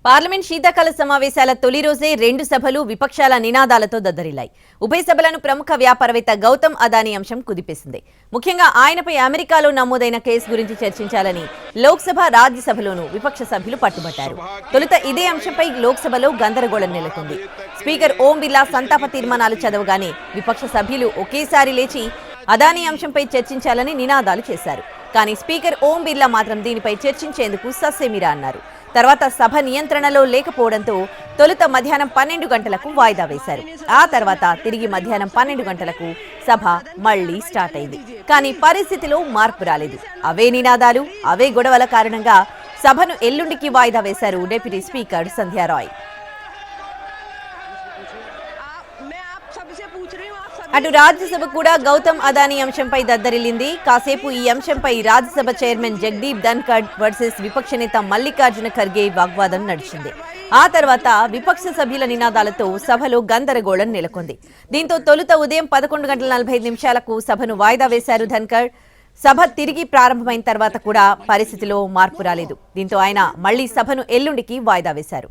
Parliament శీతాకాల సమావేశాల తొలి రోజే రెండు సభలు విపక్షాల నినాదాలతో దద్దరిల్లాయి. ఉభయ సభలను ప్రముఖ వ్యాపారవేత్త గౌతమ్ అదానీ అంశం కుదిపేసింది. ముఖ్యంగా ఆయనపై అమెరికాలో నమోదైన కేసు గురించి చర్చించాలని లోక్సభ, రాజ్యసభలోనూ విపక్ష సభ్యులు పట్టుబట్టారు. తొలుత ఇదే అంశంపై లోక్సభలో గందరగోళం నెలకొంది. స్పీకర్ ఓం బిర్లా సంతాప తీర్మానాలు చదవగానే విపక్ష సభ్యులు ఒకేసారి లేచి అదానీ అంశంపై చర్చించాలని నినాదాలు చేశారు. కానీ స్పీకర్ ఓం బిర్లా మాత్రం దీనిపై చర్చించేందుకు ససేమిరా అన్నారు. తర్వాత సభ నియంత్రణలో లేకపోవడంతో తొలుత మధ్యాహ్నం 12 గంటలకు వాయిదా వేశారు. ఆ తర్వాత తిరిగి మధ్యాహ్నం 12 గంటలకు సభ మళ్లీ స్టార్ట్ అయింది. కానీ పరిస్థితిలో మార్పు రాలేదు. అవే నినాదాలు, అవే గొడవల కారణంగా సభను ఎల్లుండికి వాయిదా వేశారు డిప్యూటీ స్పీకర్ సంధ్యారాయ్. అటు రాజ్యసభ కూడా గౌతమ్ అదానీ అంశంపై దద్దరిల్లింది. కాసేపు ఈ అంశంపై రాజ్యసభ చైర్మన్ జగదీప్ ధన్ఖడ్ వర్సెస్ విపక్ష నేత మల్లికార్జున ఖర్గే వాగ్వాదం నడిచింది. ఆ తర్వాత విపక్ష సభ్యుల నినాదాలతో సభలో గందరగోళం నెలకొంది. దీంతో తొలుత ఉదయం 11:45 సభను వాయిదా వేశారు ధన్ఖడ్. సభ తిరిగి ప్రారంభమైన తర్వాత కూడా పరిస్థితిలో మార్పు రాలేదు. దీంతో ఆయన మళ్లీ సభను ఎల్లుండికి వాయిదా వేశారు.